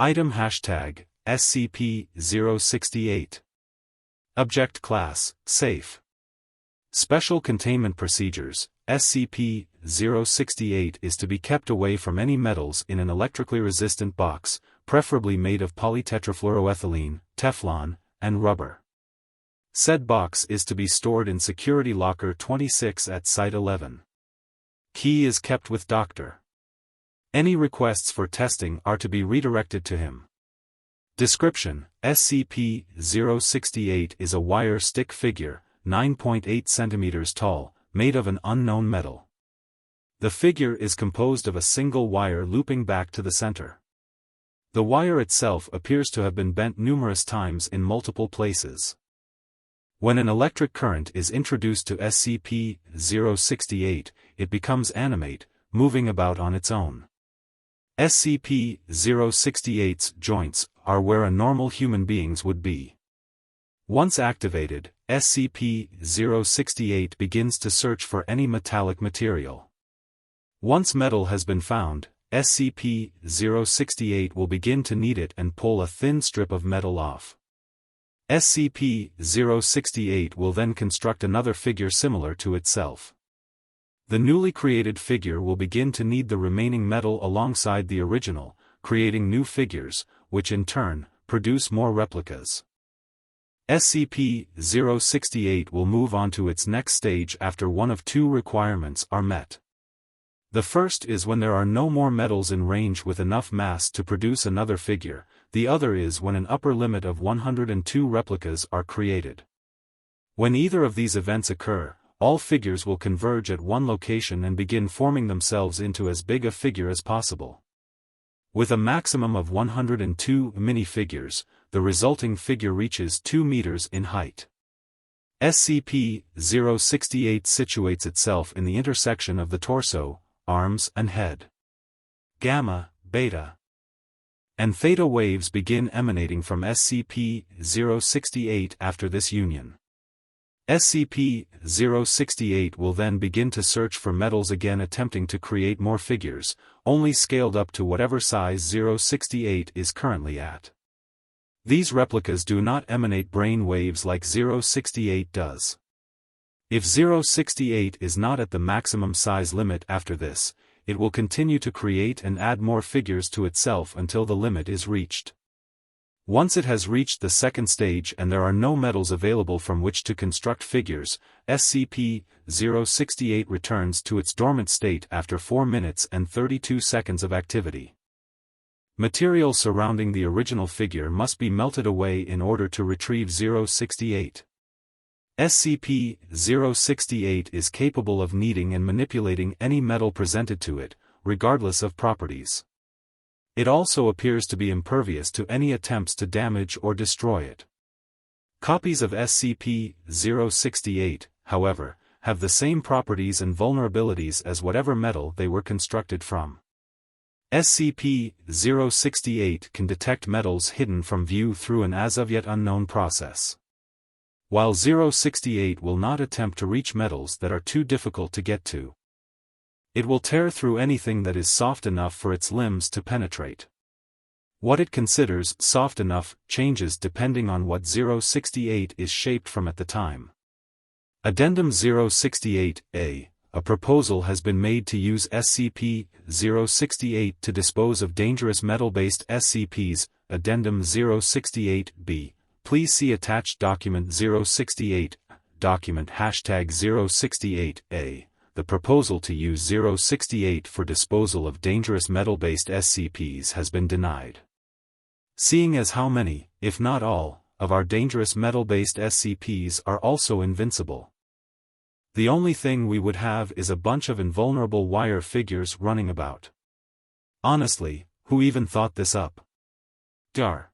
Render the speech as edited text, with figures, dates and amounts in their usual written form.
Item hashtag, SCP-068. Object Class, Safe. Special Containment Procedures, SCP-068 is to be kept away from any metals in an electrically resistant box, preferably made of polytetrafluoroethylene, Teflon, and rubber. Said box is to be stored in Security Locker 26 at Site-11. Key is kept with Dr. Any requests for testing are to be redirected to him. Description: SCP-068 is a wire stick figure, 9.8 cm tall, made of an unknown metal. The figure is composed of a single wire looping back to the center. The wire itself appears to have been bent numerous times in multiple places. When an electric current is introduced to SCP-068, it becomes animate, moving about on its own. SCP-068's joints are where a normal human being's would be. Once activated, SCP-068 begins to search for any metallic material. Once metal has been found, SCP-068 will begin to knead it and pull a thin strip of metal off. SCP-068 will then construct another figure similar to itself. The newly created figure will begin to knead the remaining metal alongside the original, creating new figures, which in turn, produce more replicas. SCP-068 will move on to its next stage after one of two requirements are met. The first is when there are no more metals in range with enough mass to produce another figure, the other is when an upper limit of 102 replicas are created. When either of these events occur, all figures will converge at one location and begin forming themselves into as big a figure as possible. With a maximum of 102 minifigures, the resulting figure reaches 2 meters in height. SCP-068 situates itself in the intersection of the torso, arms and head. Gamma, beta, and theta waves begin emanating from SCP-068 after this union. SCP-068 will then begin to search for metals again, attempting to create more figures, only scaled up to whatever size 068 is currently at. These replicas do not emanate brain waves like 068 does. If 068 is not at the maximum size limit after this, it will continue to create and add more figures to itself until the limit is reached. Once it has reached the second stage and there are no metals available from which to construct figures, SCP-068 returns to its dormant state after 4 minutes and 32 seconds of activity. Material surrounding the original figure must be melted away in order to retrieve 068. SCP-068 is capable of kneading and manipulating any metal presented to it, regardless of properties. It also appears to be impervious to any attempts to damage or destroy it. Copies of SCP-068, however, have the same properties and vulnerabilities as whatever metal they were constructed from. SCP-068 can detect metals hidden from view through an as-of-yet unknown process. While 068 will not attempt to reach metals that are too difficult to get to. It will tear through anything that is soft enough for its limbs to penetrate. What it considers soft enough changes depending on what 068 is shaped from at the time. Addendum 068-A, a proposal has been made to use SCP-068 to dispose of dangerous metal-based SCPs. Addendum 068-B. Please see attached document 068, document hashtag 068-A. The proposal to use 068 for disposal of dangerous metal-based SCPs has been denied. Seeing as how many, if not all, of our dangerous metal-based SCPs are also invincible. The only thing we would have is a bunch of invulnerable wire figures running about. Honestly, who even thought this up? Dar.